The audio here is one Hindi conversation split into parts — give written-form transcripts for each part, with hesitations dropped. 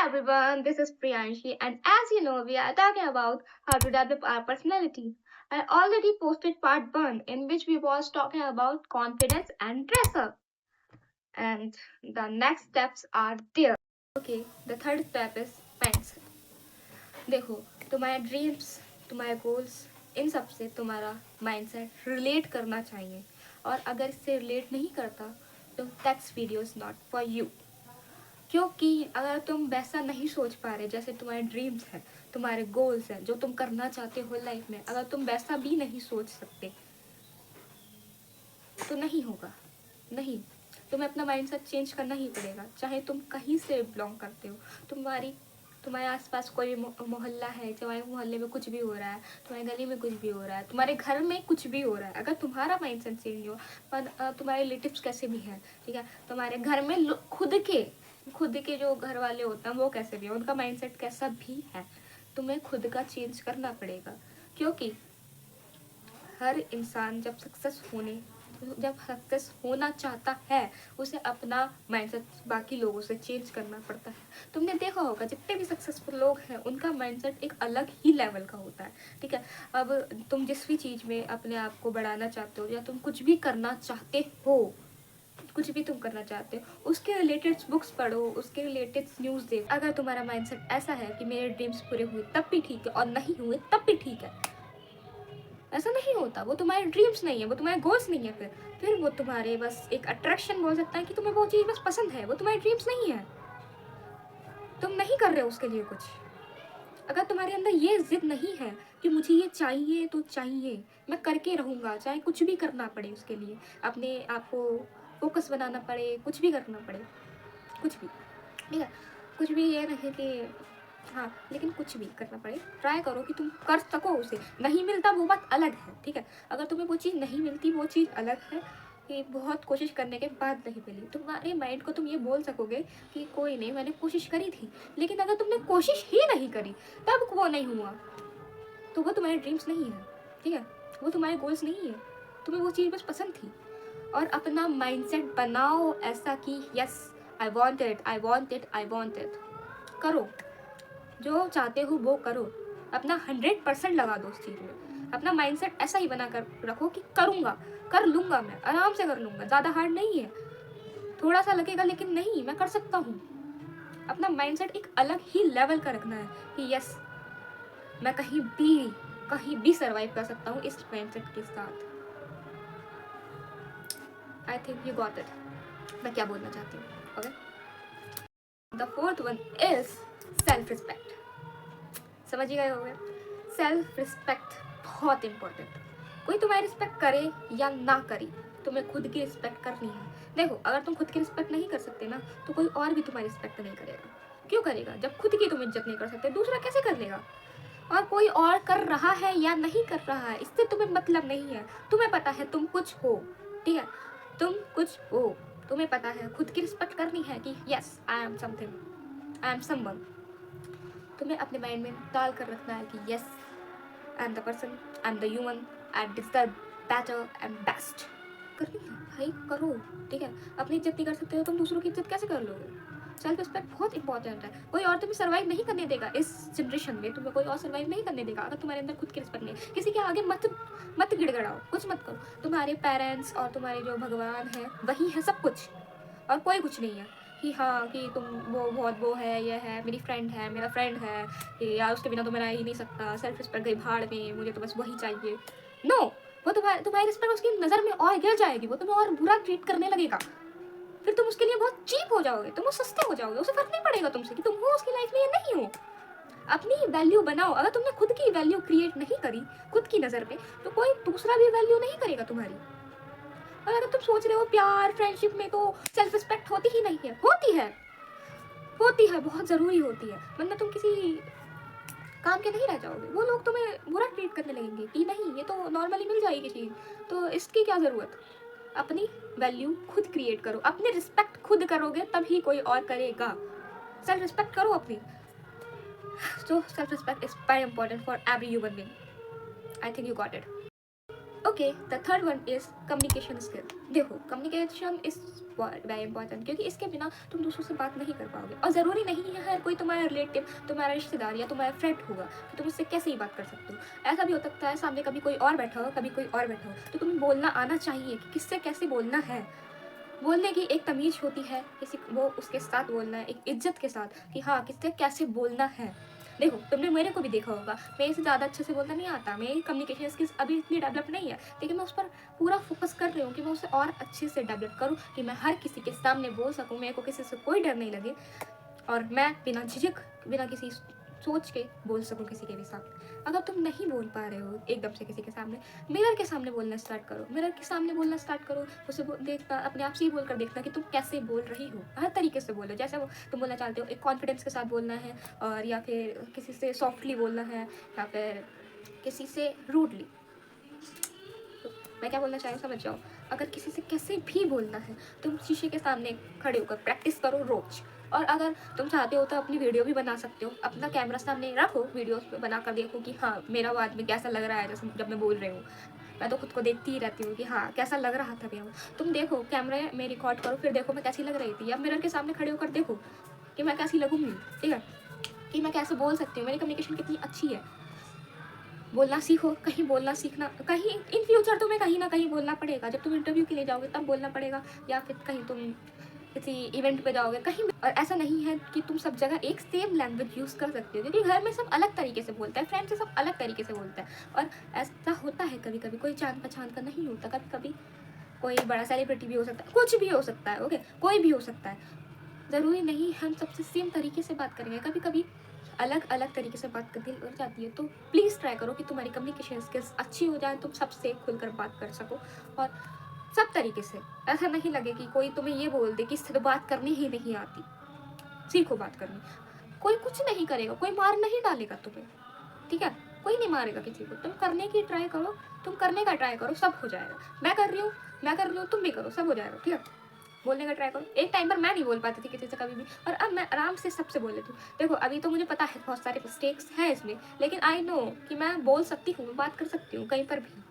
everyone, this is Priyanshi, and as you know, we are talking about how to develop our personality. I already posted part 1 in which we was talking about confidence and dress up, and the next steps are there. Okay, the third step is mindset. देखो, तुम्हारे ड्रीम्स, तुम्हारे गोल्स, इन सब से तुम्हारा माइंडसेट रिलेट करना चाहिए, और अगर इससे रिलेट नहीं करता तो that's video is not for you. क्योंकि अगर तुम वैसा नहीं सोच पा रहे जैसे तुम्हारे ड्रीम्स हैं, तुम्हारे गोल्स हैं, जो तुम करना चाहते हो लाइफ में, अगर तुम वैसा भी नहीं सोच सकते तो नहीं होगा। नहीं, तुम्हें अपना माइंडसेट चेंज करना ही पड़ेगा, चाहे तुम कहीं से बिलोंग करते हो। तुम्हारे आसपास कोई भी मोहल्ला है, तुम्हारे मोहल्ले में कुछ भी हो रहा है, तुम्हारे गली में कुछ भी हो रहा है, तुम्हारे घर में कुछ भी हो रहा है, अगर तुम्हारा माइंडसेट चेंज हो, पर तुम्हारे रिलेटिव्स कैसे भी हैं, ठीक है, तुम्हारे घर में खुद के जो घर वाले होते हैं वो कैसे भी है, उनका माइंडसेट कैसा भी है, तुम्हें खुद का चेंज करना पड़ेगा। क्योंकि हर इंसान जब सक्सेस होना चाहता है, उसे अपना माइंडसेट बाकी लोगों से चेंज करना पड़ता है। तुमने देखा होगा जितने भी सक्सेसफुल लोग हैं उनका माइंडसेट एक अलग ही लेवल का होता है, ठीक है। अब तुम जिस भी चीज़ में अपने आप को बढ़ाना चाहते हो, या तुम कुछ भी करना चाहते हो, कुछ भी तुम करना चाहते हो, उसके रिलेटेड बुक्स पढ़ो, उसके रिलेटेड न्यूज़ देखो। अगर तुम्हारा माइंडसेट ऐसा है कि मेरे ड्रीम्स पूरे हुए तब भी ठीक है, और नहीं हुए तब भी ठीक है, ऐसा नहीं होता। वो तुम्हारे ड्रीम्स नहीं है, वो तुम्हारे गोल्स नहीं है। फिर वो तुम्हारे बस एक अट्रैक्शन बोल सकता है कि तुम्हें वो चीज़ बस पसंद है, वो तुम्हारे ड्रीम्स नहीं है। तुम नहीं कर रहे हो उसके लिए कुछ। अगर तुम्हारे अंदर ये जिद नहीं है कि मुझे ये चाहिए तो चाहिए, मैं करके रहूँगा, चाहे कुछ भी करना पड़े उसके लिए, अपने आप को फोकस बनाना पड़े, कुछ भी करना पड़े, कुछ भी, ठीक है, कुछ भी ये नहीं कि हाँ, लेकिन कुछ भी करना पड़े, ट्राई करो कि तुम कर सको उसे। नहीं मिलता वो बात अलग है, ठीक है। अगर तुम्हें वो चीज़ नहीं मिलती वो चीज़ अलग है कि बहुत कोशिश करने के बाद नहीं मिली। तुम्हारे माइंड को तुम ये बोल सकोगे कि कोई नहीं, मैंने कोशिश करी थी, लेकिन अगर तुमने कोशिश ही नहीं करी तब वो नहीं हुआ तो वो तुम्हारे ड्रीम्स नहीं है, ठीक है, वो तुम्हारे गोल्स नहीं है, तुम्हें वो चीज़ बस पसंद थी। और अपना माइंडसेट बनाओ ऐसा कि yes, I want it, I want it, I want it. करो, जो चाहते हो वो करो, अपना 100% लगा दो उस चीज़ में। अपना माइंडसेट ऐसा ही बना कर रखो कि करूँगा, कर लूँगा, मैं आराम से कर लूँगा, ज़्यादा हार्ड नहीं है, थोड़ा सा लगेगा लेकिन नहीं, मैं कर सकता हूँ। अपना माइंडसेट एक अलग ही लेवल का रखना है कि यस, मैं कहीं भी सर्वाइव कर सकता हूँ इस माइंडसेट के साथ। I think you got it, मैं क्या बोलना चाहती हूँ। Okay, the fourth one is self respect. समझ ही गए होंगे, सेल्फ रिस्पेक्ट बहुत इंपॉर्टेंट। कोई तुम्हारी रिस्पेक्ट करे या ना करे, तुम्हें खुद की रिस्पेक्ट करनी है। देखो, अगर तुम खुद की रिस्पेक्ट नहीं कर सकते ना, तो कोई और भी तुम्हारी रिस्पेक्ट नहीं करेगा। क्यों करेगा? जब खुद की तुम इज्जत नहीं कर सकते, दूसरा कैसे कर लेगा? और कोई और कर रहा है या नहीं कर रहा है, इससे तुम्हें मतलब नहीं है। तुम्हें पता है तुम कुछ हो, ठीक है, तुम कुछ हो, तुम्हें पता है, खुद की रिस्पेक्ट करनी है कि yes, I am something, I am someone. तुम्हें अपने माइंड में डाल कर रखना है कि yes, I am the person, I am the human, I deserve better and best. करनी है भाई, करो, ठीक है। अपनी इज्जत नहीं कर सकते हो तुम, दूसरों की इज्जत कैसे कर लोगे? सेल्फ रिस्पेक्ट बहुत इंपॉर्टेंट है। कोई और तुम्हें सर्वाइव नहीं करने देगा इस जनरेशन में, तुम्हें कोई और सर्वाइव नहीं करने देगा अगर तुम्हारे अंदर खुद की रिस्पेक्ट नहीं है। किसी के आगे मत गिड़गड़ाओ, कुछ मत करो। तुम्हारे पेरेंट्स और तुम्हारे जो भगवान है वही है सब कुछ, और कोई कुछ नहीं है कि हाँ कि तुम वो है, ये है, मेरी फ्रेंड है, मेरा फ्रेंड है, कि यार उसके बिना तो मैं रह ही नहीं सकता, सेल्फ रिस्पेक्ट गई भाड़ में, मुझे तो बस वही चाहिए। नो, वो तुम्हारी रिस्पेक्ट उसकी नज़र में और गिर जाएगी, वो तुम्हें और बुरा ट्रीट करने लगेगा, फिर तुम उसके लिए बहुत चीप हो जाओगे, तुम वो सस्ते हो जाओगे, उसे फर्क नहीं पड़ेगा तुमसे कि तुम हो उसकी लाइफ में या नहीं हो। अपनी वैल्यू बनाओ। अगर तुमने खुद की वैल्यू क्रिएट नहीं करी खुद की नज़र में, तो कोई दूसरा भी वैल्यू नहीं करेगा तुम्हारी। और अगर तुम सोच रहे हो प्यार फ्रेंडशिप में तो सेल्फ रिस्पेक्ट होती ही नहीं है, होती है, बहुत ज़रूरी होती है, वरना तुम किसी काम के नहीं रह जाओगे। वो लोग तुम्हें बुरा ट्रीट करने लगेंगे कि नहीं, ये तो नॉर्मली मिल जाएगी चीज़, तो इसकी क्या ज़रूरत। अपनी वैल्यू खुद क्रिएट करो, अपनी रिस्पेक्ट खुद करोगे तभी कोई और करेगा। सेल्फ रिस्पेक्ट करो अपनी। So self respect is very important for every human being. I think you got it. Okay, the third one is communication skill. देखो, कम्युनिकेशन इज वेरी इंपॉर्टेंट, क्योंकि इसके बिना तुम दूसरों से बात नहीं कर पाओगे। और ज़रूरी नहीं है हर कोई तुम्हारा रिलेटिव, तुम्हारा रिश्तेदार या तुम्हारा फ्रेंड होगा कि तुम उससे कैसे ही बात कर सकते हो। ऐसा भी हो सकता है सामने कभी कोई और बैठा हो, कभी कोई और बैठा हो, तो तुम्हें बोलना आना चाहिए कि किससे कैसे बोलना है। बोलने की एक तमीज़ होती है, किसी वो उसके साथ बोलना है एक इज्जत के साथ कि हाँ किससे कैसे बोलना है। देखो, तुमने मेरे को भी देखा होगा, मेरे से ज़्यादा अच्छे से बोलना नहीं आता, मेरी कम्युनिकेशन स्किल्स अभी इतनी डेवलप नहीं है, लेकिन मैं उस पर पूरा फोकस कर रही हूँ कि मैं उसे और अच्छे से डेवलप करूँ, कि मैं हर किसी के सामने बोल सकूँ, मेरे को किसी से कोई डर नहीं लगे और मैं बिना झिझक, बिना किसी सोच के बोल सकूँ किसी के भी सामने। अगर तुम नहीं बोल पा रहे हो एकदम से किसी के सामने, मिरर के सामने बोलना स्टार्ट करो, मिरर के सामने बोलना स्टार्ट करो, उसे देखना, अपने आप से ही बोल कर देखना कि तुम कैसे बोल रही हो। हर तरीके से बोलो, जैसे वो तुम बोलना चाहते हो, एक कॉन्फिडेंस के साथ बोलना है, और या फिर किसी से सॉफ्टली बोलना है, या फिर किसी से रूडली। तो मैं क्या बोलना चाह रही हूँ समझ जाओ। अगर किसी से कैसे भी बोलना है, तुम शीशे के सामने खड़े होकर प्रैक्टिस करो रोज। और अगर तुम चाहते हो तो अपनी वीडियो भी बना सकते हो, अपना कैमरा सामने रखो, वीडियोस पे बना कर देखो कि हाँ मेरा वो आदमी कैसा लग रहा है जैसे जब मैं बोल रही हूँ। मैं तो खुद को देखती ही रहती हूँ कि हाँ कैसा लग रहा था मेरा। तुम देखो, कैमरे में रिकॉर्ड करो, फिर देखो मैं कैसी लग रही थी, या मिरर के सामने खड़े होकर देखो कि मैं कैसी लगूंगी, ठीक है, कि मैं कैसे बोल सकती हूँ, मेरी कम्युनिकेशन कितनी अच्छी है। बोलना सीखो, कहीं बोलना सीखना, कहीं इन फ्यूचर तुम्हें कहीं ना कहीं बोलना पड़ेगा। जब तुम इंटरव्यू के लिए जाओगे तब बोलना पड़ेगा, या फिर कहीं तुम किसी इवेंट पे जाओगे कहीं भी। और ऐसा नहीं है कि तुम सब जगह एक सेम लैंग्वेज यूज़ कर सकते हो, क्योंकि घर में सब अलग तरीके से बोलता है, फ्रेंड से सब अलग तरीके से बोलता है। और ऐसा होता है कभी कभी, कोई जान पहचान का नहीं होता, कभी कभी कोई बड़ा सेलिब्रिटी भी हो सकता है, कुछ भी हो सकता है, ओके, कोई भी हो सकता है। ज़रूरी नहीं हम सबसे सेम तरीके से बात करेंगे, कभी कभी अलग अलग तरीके से बात करनी हो जाती है। तो प्लीज़ ट्राई करो कि तुम्हारी कम्युनिकेशन स्किल्स अच्छी हो जाए, तुम सबसे खुलकर बात कर सको, और सब तरीके से। ऐसा नहीं लगे कि कोई तुम्हें ये बोल दे कि इससे तो बात करनी ही नहीं आती। सीखो बात करनी। कोई कुछ नहीं करेगा, कोई मार नहीं डालेगा तुम्हें, ठीक है, कोई नहीं मारेगा किसी को। तुम करने की ट्राई करो, तुम करने का ट्राई करो, सब हो जाएगा। मैं कर रही हूँ, तुम भी करो, सब हो जाएगा, ठीक है। बोलने का ट्राई करो। एक टाइम पर मैं नहीं बोल पाती थी किसी से कभी भी, और अब मैं आराम से सबसे बोल लेती हूँ। देखो, अभी तो मुझे पता है बहुत सारे मिस्टेक्स हैं इसमें, लेकिन आई नो कि मैं बोल सकती हूँ, बात कर सकती हूँ कहीं पर भी।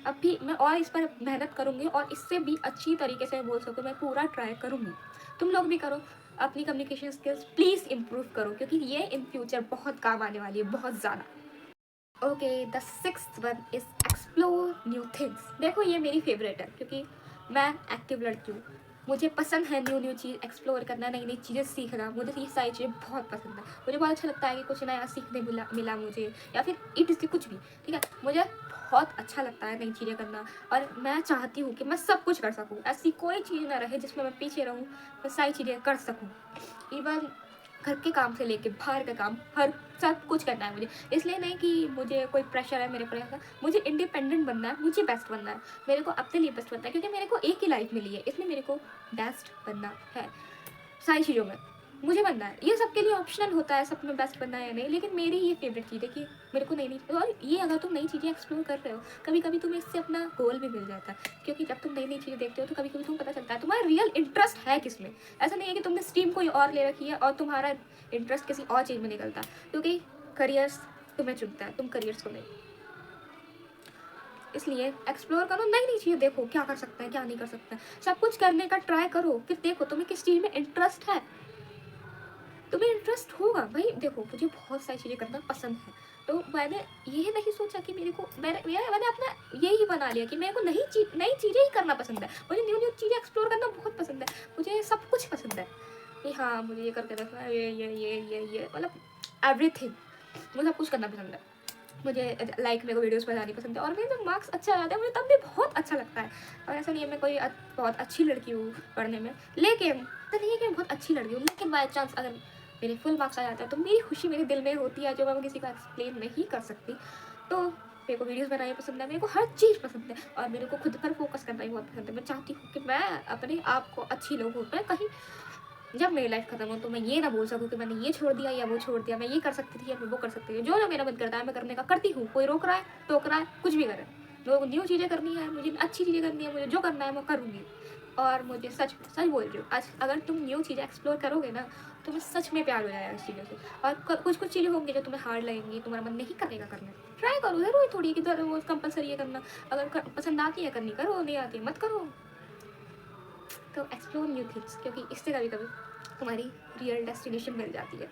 अब भी मैं और इस पर मेहनत करूँगी, और इससे भी अच्छी तरीके से बोल सकूँ, मैं पूरा ट्राई करूँगी। तुम लोग भी करो, अपनी कम्युनिकेशन स्किल्स प्लीज़ इम्प्रूव करो, क्योंकि ये इन फ्यूचर बहुत काम आने वाली है, बहुत ज़्यादा। Okay, the sixth one is explore new things. देखो, ये मेरी फेवरेट है, क्योंकि मैं एक्टिव लड़की हूँ, मुझे पसंद है न्यू न्यू चीज़ एक्सप्लोर करना, नई नई चीज़ें सीखना। मुझे ये सारी चीज़ें बहुत पसंद है, मुझे बहुत अच्छा लगता है कि कुछ नया सीखने मिला मुझे, या फिर इट इसके कुछ भी, ठीक है। मुझे बहुत अच्छा लगता है नई चीज़ें करना, और मैं चाहती हूँ कि मैं सब कुछ कर सकूँ, ऐसी कोई चीज़ ना रहे जिसमें मैं पीछे रहूँ, मैं सारी चीज़ें कर सकूँ। इवन घर के काम से लेके बाहर का काम, हर सब कुछ करना है मुझे। इसलिए नहीं कि मुझे कोई प्रेशर है मेरे पर, मुझे इंडिपेंडेंट बनना है, मुझे बेस्ट बनना है, मेरे को अपने लिए बेस्ट बनना है, क्योंकि मेरे को एक ही लाइफ मिली है, इसमें मेरे को बेस्ट बनना है। सारी चीज़ों में मुझे बनना है। ये सबके लिए ऑप्शनल होता है सब में बेस्ट बनना है या नहीं, लेकिन मेरी ये फेवरेट चीज़ है कि मेरे को नई नई, और ये अगर तुम नई चीज़ें एक्सप्लोर कर रहे हो, कभी कभी तुम्हें इससे अपना गोल भी मिल जाता है, क्योंकि जब तुम नई नई चीज़ें देखते हो तो कभी कभी तुम्हें पता चलता है तुम्हारा रियल इंटरेस्ट है किसमें। ऐसा नहीं है कि तुमने स्ट्रीम कोई और ले रखी है और तुम्हारा इंटरेस्ट किसी और चीज़ में निकलता है, क्योंकि करियर्स तुम्हें चुनता है, तुम करियर्स को नहीं। इसलिए एक्सप्लोर करो, नई नई चीज़ें देखो, क्या कर सकते हैं क्या नहीं कर सकते हैं, सब कुछ करने का ट्राई करो, फिर देखो तुम्हें किस चीज़ में इंटरेस्ट है। तुम्हें इंटरेस्ट होगा भाई। देखो, मुझे बहुत सारी चीज़ें करना पसंद है, तो मैंने ये नहीं सोचा कि मैंने अपना यही बना लिया कि मेरे को नई चीज़ें ही करना पसंद है, मुझे न्यू न्यू चीज़ें एक्सप्लोर करना बहुत पसंद है, मुझे सब कुछ पसंद है कि हाँ मुझे ये करके देखना है, ये मतलब एवरीथिंग, मुझे सब कुछ करना पसंद है। मुझे मेरे को वीडियोस बनानी पसंद है, और मेरे जब मार्क्स अच्छा आता है मुझे तब भी बहुत अच्छा लगता है। और ऐसा नहीं है मैं कोई बहुत अच्छी लड़की हूँ पढ़ने में, लेकिन ऐसा नहीं है कि मैं बहुत अच्छी लड़की हूँ, लेकिन बाई चांस अगर मेरे फुल मार्क्स आ जाते हैं तो मेरी खुशी मेरे दिल में होती है, जो मैं किसी को एक्सप्लेन नहीं कर सकती। तो मेरे को वीडियोस बनाना पसंद है, मेरे को हर चीज़ पसंद है, और मेरे को खुद पर फोकस करना ही बहुत पसंद है। मैं चाहती हूँ कि मैं अपने आप को अच्छी लोगों पर कहीं, जब मेरी लाइफ खत्म हो तो मैं ये ना बोल सकूँ कि मैंने ये छोड़ दिया या वो छोड़ दिया, मैं ये कर सकती थी या मैं वो कर सकती थी। जो मेरा मन करता है मैं करने का करती हूँ, कोई रोक रहा है टोक रहा है कुछ भी करे, लोग न्यू चीज़ें करनी है, मुझे अच्छी चीज़ें करनी है, मुझे जो करना है मैं करूँगी। और मुझे सच सच बोल रही हूँ, आज अगर तुम न्यू चीज़ें एक्सप्लोर करोगे ना तुम्हें सच में प्यार हो जाएगा इस चीज़ों से। और कुछ कुछ चीज़ें होंगी जो तुम्हें हार्ड लगेंगी, तुम्हारा मन नहीं करेगा करने, ट्राई करो, ज़रूरी थोड़ी कि वो कंपलसरी है करना। अगर पसंद आती है करनी करो, नहीं आती मत करो। तो एक्सप्लोर न्यू थिंग्स, क्योंकि इससे कभी कभी तुम्हारी रियल डेस्टिनेशन मिल जाती है।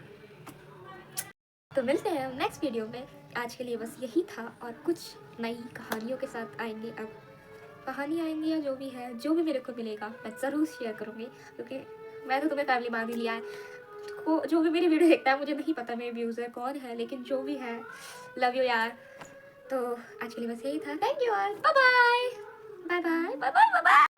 तो मिलते हैं नेक्स्ट वीडियो में। आज के लिए बस यही था, और कुछ नई कहानियों के साथ आएंगे। अब कहानी आएंगी या जो भी है, जो भी मेरे को मिलेगा मैं ज़रूर शेयर करूँगी, क्योंकि मैं तो तुम्हें फैमिली मान ही लिया है। को जो भी मेरी वीडियो देखता है, मुझे नहीं पता मेरे व्यूज़र कौन है, लेकिन जो भी है लव यू यार। तो आज के लिए बस यही था। Thank you all, bye bye bye bye bye bye bye.